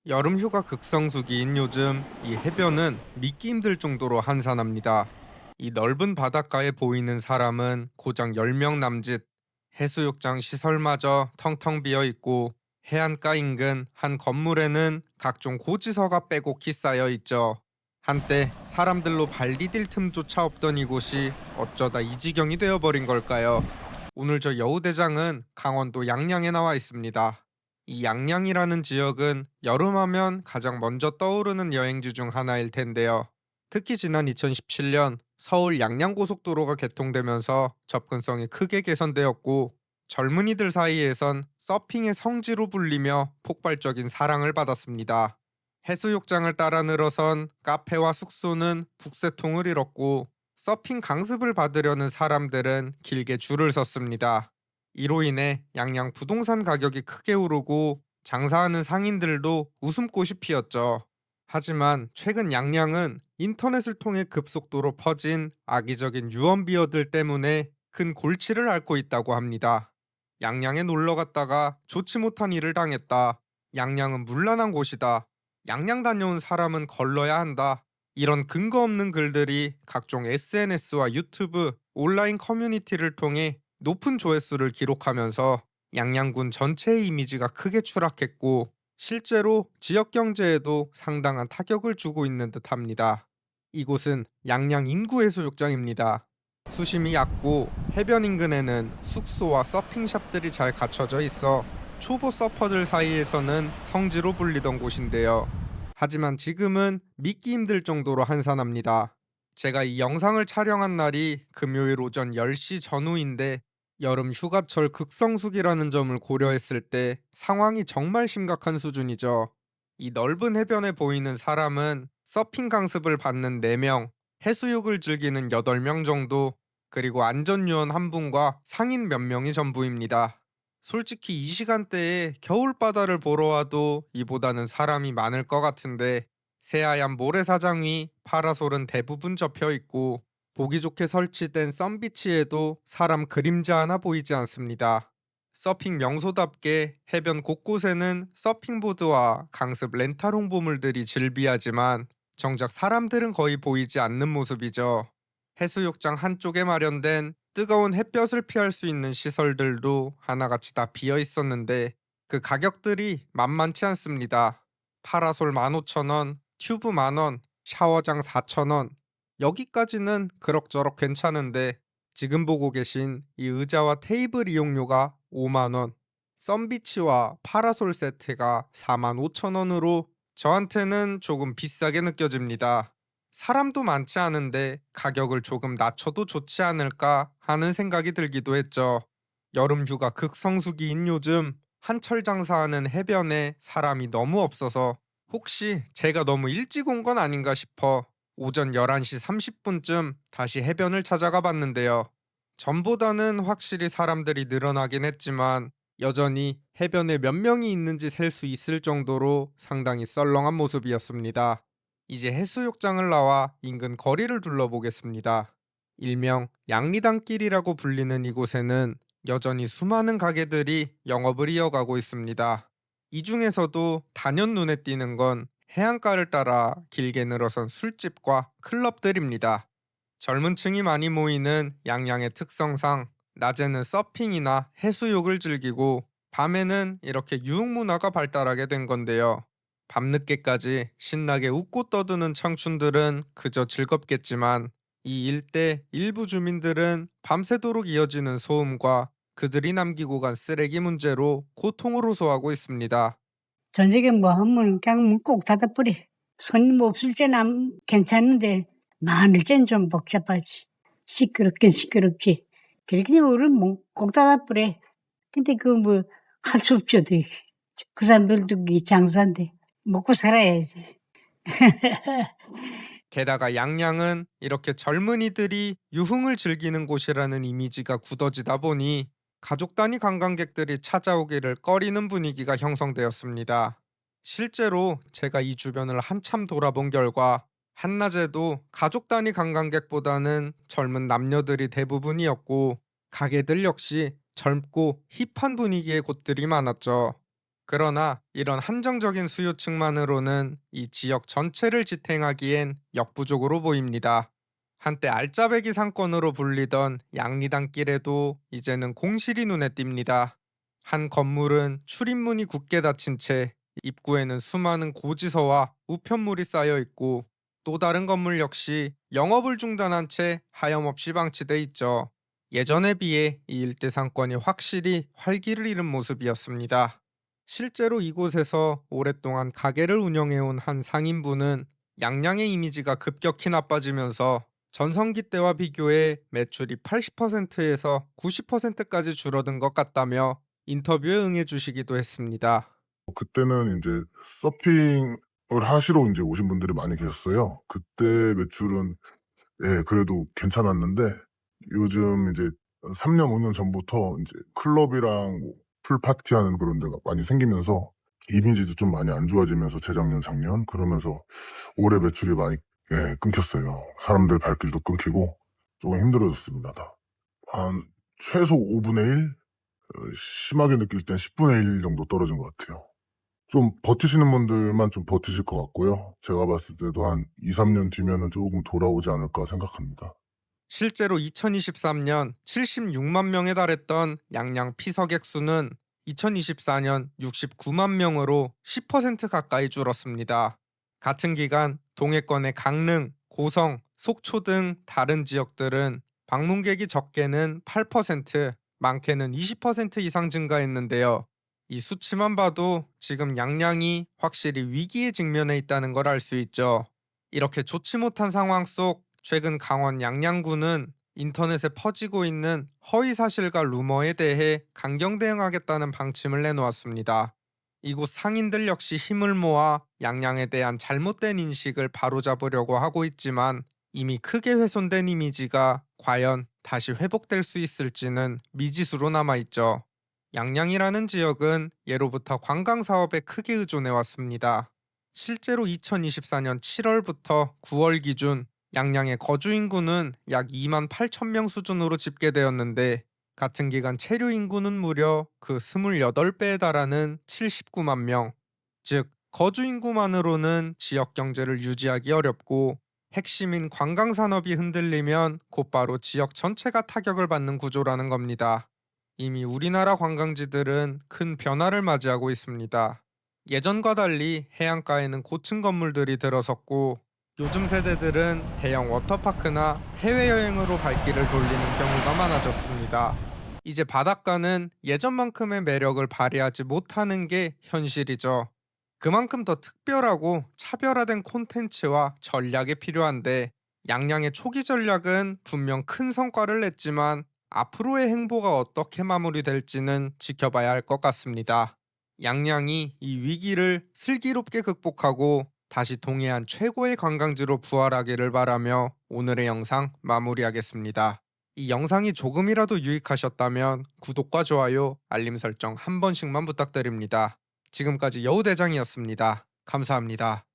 여름휴가 극성수기인 요즘 이 해변은 믿기 힘들 정도로 한산합니다. 이 넓은 바닷가에 보이는 사람은 고작 10명 남짓, 해수욕장 시설마저 텅텅 비어 있고 해안가 인근 한 건물에는 각종 고지서가 빼곡히 쌓여 있죠. 한때 사람들로 발 디딜 틈조차 없던 이곳이 어쩌다 이 지경이 되어버린 걸까요? 오늘 저 여우대장은 강원도 양양에 나와 있습니다. 이 양양이라는 지역은 여름하면 가장 먼저 떠오르는 여행지 중 하나일 텐데요. 특히 지난 2017년 서울 양양고속도로가 개통되면서 접근성이 크게 개선되었고 젊은이들 사이에선 서핑의 성지로 불리며 폭발적인 사랑을 받았습니다. 해수욕장을 따라 늘어선 카페와 숙소는 북새통을 잃었고 서핑 강습을 받으려는 사람들은 길게 줄을 섰습니다. 이로 인해 양양 부동산 가격이 크게 오르고 장사하는 상인들도 웃음꽃이 피었죠. 하지만 최근 양양은 인터넷을 통해 급속도로 퍼진 악의적인 유언비어들 때문에 큰 골치를 앓고 있다고 합니다. 양양에 놀러 갔다가 좋지 못한 일을 당했다. 양양은 문란한 곳이다. 양양 다녀온 사람은 걸러야 한다. 이런 근거 없는 글들이 각종 SNS와 유튜브, 온라인 커뮤니티를 통해 높은 조회수를 기록하면서 양양군 전체의 이미지가 크게 추락했고 실제로 지역 경제에도 상당한 타격을 주고 있는 듯합니다. 이곳은 양양 인구해수욕장입니다. 수심이 얕고 해변 인근에는 숙소와 서핑샵들이 잘 갖춰져 있어 초보 서퍼들 사이에서는 성지로 불리던 곳인데요. 하지만 지금은 믿기 힘들 정도로 한산합니다. 제가 이 영상을 촬영한 날이 금요일 오전 10시 전후인데 여름 휴가철 극성수기라는 점을 고려했을 때 상황이 정말 심각한 수준이죠. 이 넓은 해변에 보이는 사람은 서핑 강습을 받는 4명, 해수욕을 즐기는 8명 정도, 그리고 안전요원 한 분과 상인 몇 명이 전부입니다. 솔직히 이 시간대에 겨울바다를 보러 와도 이보다는 사람이 많을 것 같은데 새하얀 모래사장 위 파라솔은 대부분 접혀 있고 보기 좋게 설치된 썬비치에도 사람 그림자 하나 보이지 않습니다. 서핑 명소답게 해변 곳곳에는 서핑보드와 강습 렌탈 홍보물들이 즐비하지만 정작 사람들은 거의 보이지 않는 모습이죠. 해수욕장 한쪽에 마련된 뜨거운 햇볕을 피할 수 있는 시설들도 하나같이 다 비어 있었는데 그 가격들이 만만치 않습니다. 파라솔 15,000원, 튜브 만원, 샤워장 4,000원. 여기까지는 그럭저럭 괜찮은데 지금 보고 계신 이 의자와 테이블 이용료가 5만원, 썬비치와 파라솔 세트가 45,000원으로 저한테는 조금 비싸게 느껴집니다. 사람도 많지 않은데 가격을 조금 낮춰도 좋지 않을까 하는 생각이 들기도 했죠. 여름 휴가 극성수기인 요즘 한철 장사하는 해변에 사람이 너무 없어서 혹시 제가 너무 일찍 온 건 아닌가 싶어 오전 11시 30분쯤 다시 해변을 찾아가 봤는데요. 전보다는 확실히 사람들이 늘어나긴 했지만 여전히 해변에 몇 명이 있는지 셀 수 있을 정도로 상당히 썰렁한 모습이었습니다. 이제 해수욕장을 나와 인근 거리를 둘러보겠습니다. 일명 양리단길이라고 불리는 이곳에는 여전히 수많은 가게들이 영업을 이어가고 있습니다. 이 중에서도 단연 눈에 띄는 건 해안가를 따라 길게 늘어선 술집과 클럽들입니다. 젊은 층이 많이 모이는 양양의 특성상 낮에는 서핑이나 해수욕을 즐기고 밤에는 이렇게 유흥 문화가 발달하게 된 건데요. 밤늦게까지 신나게 웃고 떠드는 청춘들은 그저 즐겁겠지만 이 일대 일부 주민들은 밤새도록 이어지는 소음과 그들이 남기고 간 쓰레기 문제로 고통을 호소하고 있습니다. 저녁에 뭐 하면 그냥 문 꼭 닫아버려. 손님 없을 때는 괜찮은데 많을 땐 좀 복잡하지. 시끄럽긴 시끄럽지. 그렇게 되면 우리는 문 꼭 닫아버려. 근데 그 뭐 할 수 없죠. 그 사람들도 그게 장사인데 먹고 살아야지. 게다가 양양은 이렇게 젊은이들이 유흥을 즐기는 곳이라는 이미지가 굳어지다 보니 가족 단위 관광객들이 찾아오기를 꺼리는 분위기가 형성되었습니다. 실제로 제가 이 주변을 한참 돌아본 결과 한낮에도 가족 단위 관광객보다는 젊은 남녀들이 대부분이었고 가게들 역시 젊고 힙한 분위기의 곳들이 많았죠. 그러나 이런 한정적인 수요층만으로는 이 지역 전체를 지탱하기엔 역부족으로 보입니다. 한때 알짜배기 상권으로 불리던 양리단길에도 이제는 공실이 눈에 띕니다. 한 건물은 출입문이 굳게 닫힌 채 입구에는 수많은 고지서와 우편물이 쌓여 있고, 또 다른 건물 역시 영업을 중단한 채 하염없이 방치돼 있죠. 예전에 비해 이 일대 상권이 확실히 활기를 잃은 모습이었습니다. 실제로 이곳에서 오랫동안 가게를 운영해온 한 상인분은 양양의 이미지가 급격히 나빠지면서 전성기 때와 비교해 매출이 80%에서 90%까지 줄어든 것 같다며 인터뷰에 응해주시기도 했습니다. 그때는 인제 서핑을 하시러 인제 오신 분들이 많이 계셨어요. 그때 매출은 그래도 괜찮았는데, 요즘 이제 3년 5년 전부터 인제 클럽이랑 뭐 풀파티하는 그런 데가 많이 생기면서 이미지도 좀 많이 안 좋아지면서 재작년, 작년 그러면서 올해 매출이 많이 끊겼어요. 사람들 발길도 끊기고 쪼금 힘들어졌습니다 다. 한 최소 5분의 1, 심하게 느낄 땐 10분의 1 정도 떨어진 것 같아요. 좀 버티시는 분들만 좀 버티실 것 같고요. 제가 봤을 때도 한 2-3년 뒤면은 쪼금 돌아오지 않을까 생각합니다. 실제로 2023년 76만 명에 달했던 양양 피서객 수는 2024년 69만 명으로 10% 가까이 줄었습니다. 같은 기간 동해권의 강릉, 고성, 속초 등 다른 지역들은 방문객이 적게는 8%, 많게는 20% 이상 증가했는데요. 이 수치만 봐도 지금 양양이 확실히 위기에 직면해 있다는 걸 알 수 있죠. 이렇게 좋지 못한 상황 속 최근 강원 양양구는 인터넷에 퍼지고 있는 허위 사실과 루머에 대해 강경 대응하겠다는 방침을 내놓았습니다. 이곳 상인들 역시 힘을 모아 양양에 대한 잘못된 인식을 바로잡으려고 하고 있지만, 이미 크게 훼손된 이미지가 과연 다시 회복될 수 있을지는 미지수로 남아있죠. 양양이라는 지역은 예로부터 관광 사업에 크게 의존해 왔습니다. 실제로 2024년 7월부터 9월 기준 양양의 거주 인구는 약 2만 8천 명 수준으로 집계되었는데, 같은 기간 체류 인구는 무려 그 28배에 달하는 79만 명. 즉, 거주 인구만으로는 지역 경제를 유지하기 어렵고, 핵심인 관광 산업이 흔들리면 곧바로 지역 전체가 타격을 받는 구조라는 겁니다. 이미 우리나라 관광지들은 큰 변화를 맞이하고 있습니다. 예전과 달리 해안가에는 고층 건물들이 들어섰고, 요즘 세대들은 대형 워터파크나 해외여행으로 발길을 돌리는 경우가 많아졌습니다. 이제 바닷가는 예전만큼의 매력을 발휘하지 못하는 게 현실이죠. 그만큼 더 특별하고 차별화된 콘텐츠와 전략이 필요한데, 양양의 초기 전략은 분명 큰 성과를 냈지만 앞으로의 행보가 어떻게 마무리될지는 지켜봐야 할 것 같습니다. 양양이 이 위기를 슬기롭게 극복하고 다시 동해안 최고의 관광지로 부활하기를 바라며 오늘의 영상 마무리하겠습니다. 이 영상이 조금이라도 유익하셨다면 구독과 좋아요, 알림 설정 한 번씩만 부탁드립니다. 지금까지 여우대장이었습니다. 감사합니다.